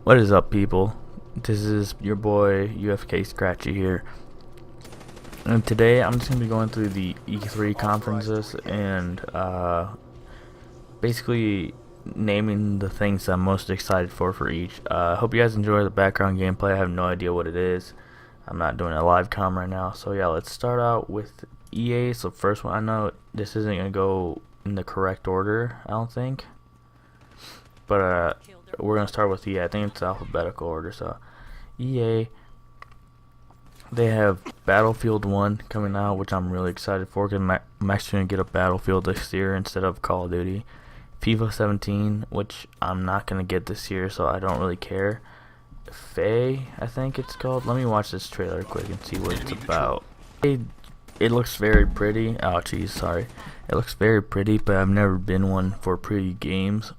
What is up, people? This is your boy UFK Scratchy here, and today I'm just gonna be going through the E3 conferences and basically naming the things I'm most excited for each. Hope you guys enjoy the background gameplay. I have no idea what it is. I'm not doing a live com right now, so yeah, let's start out with EA. So first one, I know this isn't gonna go in the correct order, I don't think, but we're gonna start with EA. I think it's alphabetical order. So EA, they have Battlefield 1 coming out, which I'm really excited for because I'm actually gonna get a Battlefield this year instead of Call of Duty. FIFA 17, which I'm not gonna get this year, so I don't really care. Faye, I think it's called. Let me watch this trailer quick and see what it's about. It looks very pretty. Oh jeez, sorry. It looks very pretty, but I've never been one for pretty games.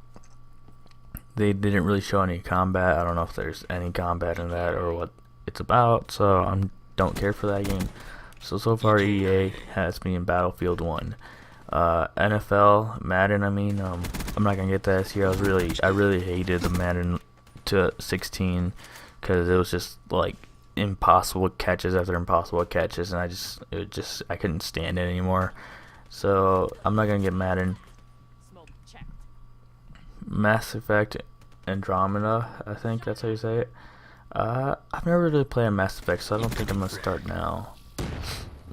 They didn't really show any combat. I don't know if there's any combat in that or what it's about, so I don't care for that game. So far EA has me in Battlefield 1. NFL, Madden, I'm not gonna get that this year. I really hated the Madden to 16 because it was just like impossible catches after impossible catches, and I couldn't stand it anymore. So I'm not gonna get Madden. Mass Effect Andromeda, I think that's how you say it. I've never really played a Mass Effect, so I don't think I'm gonna start now.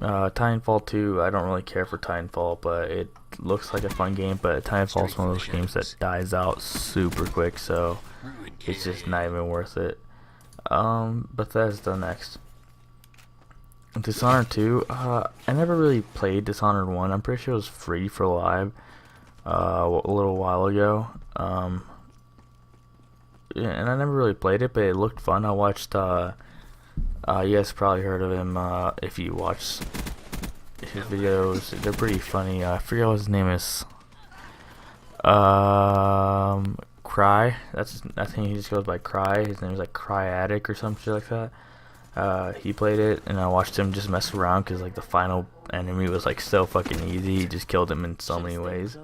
Titanfall 2, I don't really care for Titanfall, but it looks like a fun game. But Titanfall is one of those games that dies out super quick, so it's just not even worth it. Bethesda next. Dishonored 2, I never really played Dishonored 1. I'm pretty sure it was free for live a little while ago. Yeah, and I never really played it, but it looked fun. I watched you guys probably heard of him if you watch his videos. They're pretty funny. I forget what his name is. Cry. I think he just goes by Cry. His name is like Cryatic or some shit like that. He played it, and I watched him just mess around because like the final enemy was like so fucking easy. He just killed him in so many ways.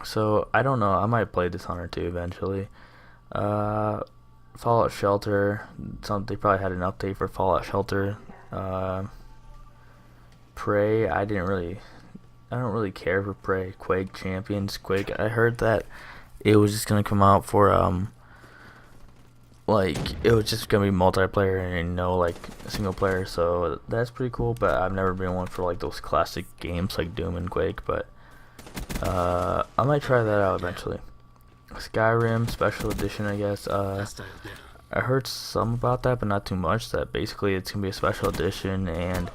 So I don't know. I might play Dishonored 2 eventually. Fallout Shelter. They probably had an update for Fallout Shelter. Prey. I don't really care for Prey. Quake Champions. Quake. I heard that it was just gonna come out for like it was just gonna be multiplayer and no like single player. So that's pretty cool. But I've never been one for like those classic games like Doom and Quake. But I might try that out eventually. Skyrim Special Edition, I guess. I heard some about that, but not too much. That basically it's gonna be a special edition, and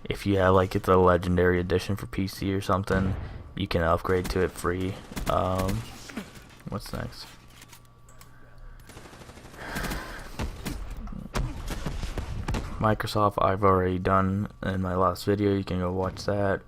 if you have like the Legendary Edition for PC or something, you can upgrade to it free. What's next? Microsoft, I've already done in my last video. You can go watch that.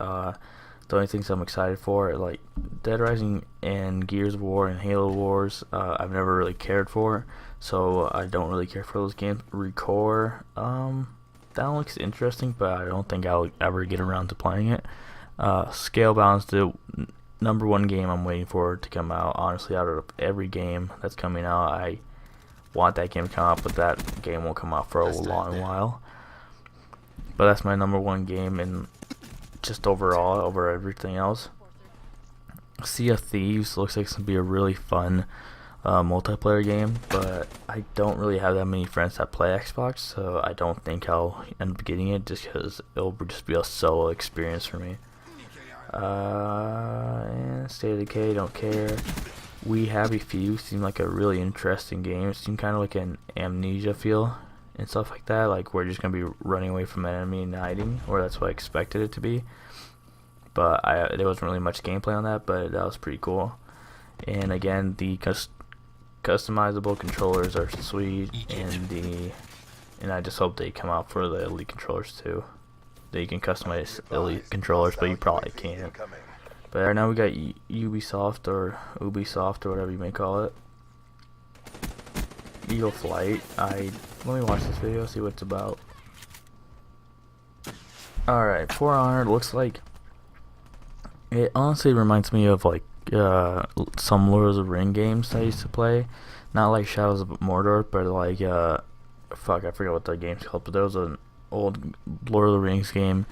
The only things I'm excited for are like Dead Rising and Gears of War and Halo Wars. I've never really cared for, so I don't really care for those games. Recore, that one looks interesting, but I don't think I'll ever get around to playing it. Scalebound's the #1 game I'm waiting for to come out. Honestly, out of every game that's coming out, I want that game to come out, but that game won't come out for a long while. But that's my #1 game, and just overall over everything else. Sea of Thieves looks like it's gonna be a really fun multiplayer game, but I don't really have that many friends that play Xbox, so I don't think I'll end up getting it just because it'll just be a solo experience for me. And State of Decay, don't care. We Have a Few seemed like a really interesting game. It seemed kind of like an Amnesia feel and stuff like that, like we're just gonna be running away from an enemy and hiding, or that's what I expected it to be. But there wasn't really much gameplay on that, but that was pretty cool. And again, the customizable controllers are sweet, and I just hope they come out for the Elite controllers too. That you can customize Elite controllers, but you probably can't. But right now we got Ubisoft or whatever you may call it. Eagle Flight. Let me watch this video, see what it's about. Alright, For Honor looks like it honestly reminds me of like some Lord of the Ring games I used to play. Not like Shadows of Mordor, but like fuck, I forget what the game's called. But there was an old Lord of the Rings game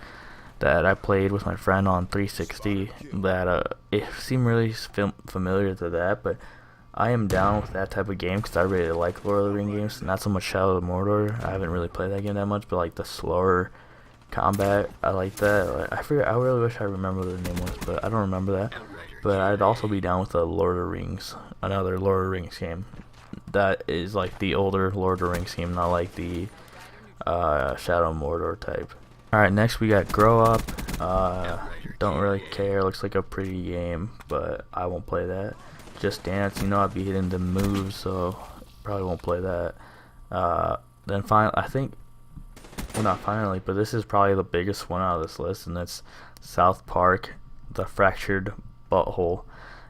that I played with my friend on 360. That it seemed really familiar to that, but I am down with that type of game because I really like Lord of the Rings games. Not so much Shadow of Mordor. I haven't really played that game that much, but like the slower combat, I like that. I forget. I really wish I remember what the name was, but I don't remember that. But I'd also be down with the Lord of the Rings, another Lord of the Rings game. That is like the older Lord of the Rings game, not like the Shadow of Mordor type. Alright, next we got Grow Up. Don't really care. Looks like a pretty game, but I won't play that. Just Dance, you know I'd be hitting the moves, so probably won't play that. Then finally, I think, well, not finally, but this is probably the biggest one out of this list, and that's South Park, The Fractured Butthole.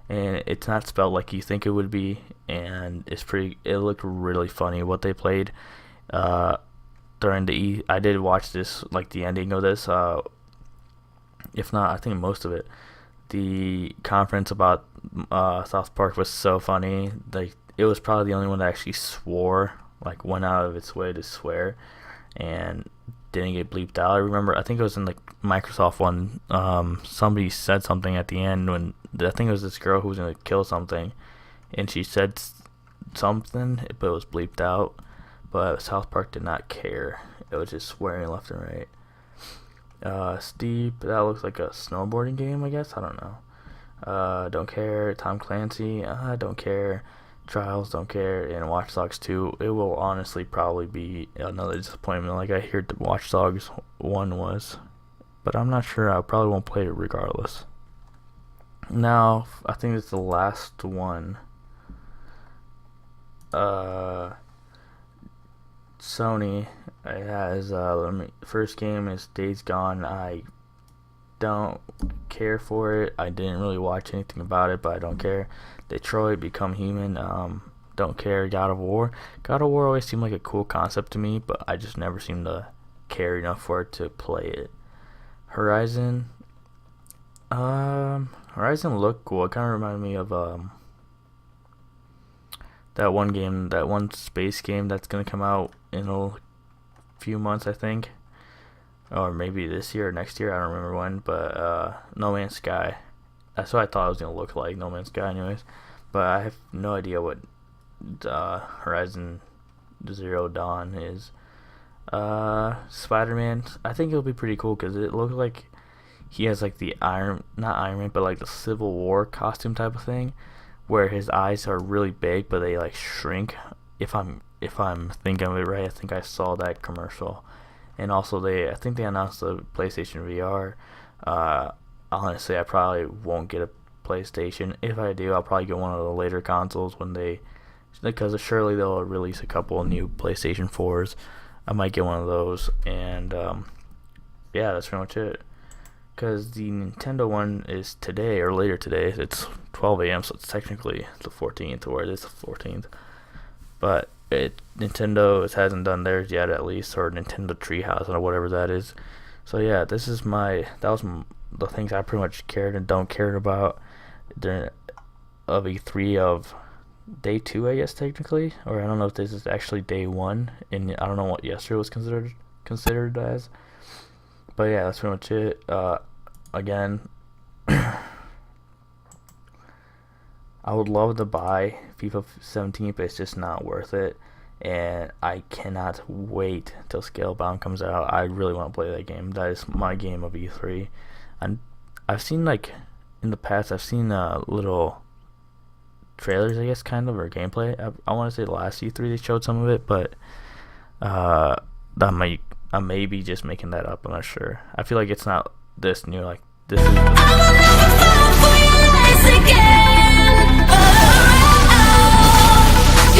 And it's not spelled like you think it would be, and it looked really funny what they played during the I did watch this, like the ending of this, if not I think most of it. The conference about South Park was so funny. Like, it was probably the only one that actually swore, like went out of its way to swear and didn't get bleeped out. I remember, I think it was in the Microsoft one, somebody said something at the end when, I think it was this girl who was going to kill something, and she said something, but it was bleeped out. But South Park did not care. It was just swearing left and right. Steep, that looks like a snowboarding game, I guess. I don't know. Don't care. Tom Clancy, I don't care. Trials, don't care. And Watch Dogs 2, it will honestly probably be another disappointment like I heard the Watch Dogs 1 was. But I'm not sure. I probably won't play it regardless. Now, I think it's the last one. Sony, it has, first game is Days Gone. I don't care for it. I didn't really watch anything about it, but I don't care. Detroit, Become Human, don't care. God of War always seemed like a cool concept to me, but I just never seemed to care enough for it to play it. Horizon looked cool. It kind of reminded me of that one space game that's gonna come out in a few months, I think, or maybe this year or next year. I don't remember when, but No Man's Sky. That's what I thought it was gonna look like, No Man's Sky, anyways. But I have no idea what Horizon Zero Dawn is. Spider-Man, I think it'll be pretty cool because it looks like he has like the not Iron Man, but like the Civil War costume type of thing, where his eyes are really big but they like shrink. If I'm thinking of it right, I think I saw that commercial. And also I think they announced the PlayStation VR. Honestly, I probably won't get a PlayStation. If I do, I'll probably get one of the later consoles because surely they'll release a couple of new PlayStation 4s. I might get one of those, and yeah, that's pretty much it. Because the Nintendo one is today or later today. It's 12 a.m., so it's technically the 14th, or it is the 14th. But Nintendo hasn't done theirs yet, at least, or Nintendo Treehouse or whatever that is. So yeah, that was the things I pretty much cared and don't care about during of E3 of day 2, I guess, technically, or I don't know if this is actually day 1, and I don't know what yesterday was considered as. But yeah, that's pretty much it. Again, I would love to buy FIFA 17, but it's just not worth it. And I cannot wait till Scalebound comes out. I really want to play that game. That is my game of E3. And I've seen, like, in the past, I've seen little trailers, I guess, kind of, or gameplay. I want to say the last E3 they showed some of it, but I may be just making that up. I'm not sure. I feel like it's not this new. Like, this is. You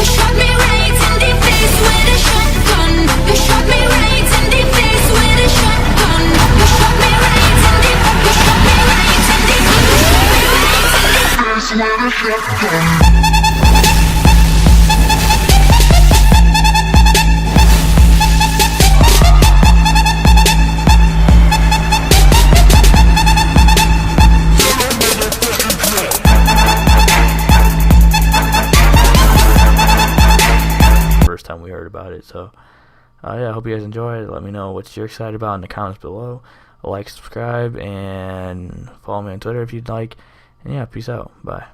shot me right in the face with a shotgun. You shot me right in the face with a shotgun. You shot me right in the. You shot me right in the. You shot me right in the face with a shotgun. time we heard about it. So yeah, I hope you guys enjoy it. Let me know what you're excited about in the comments below. Like, subscribe, and follow me on Twitter if you'd like. And yeah, peace out. Bye.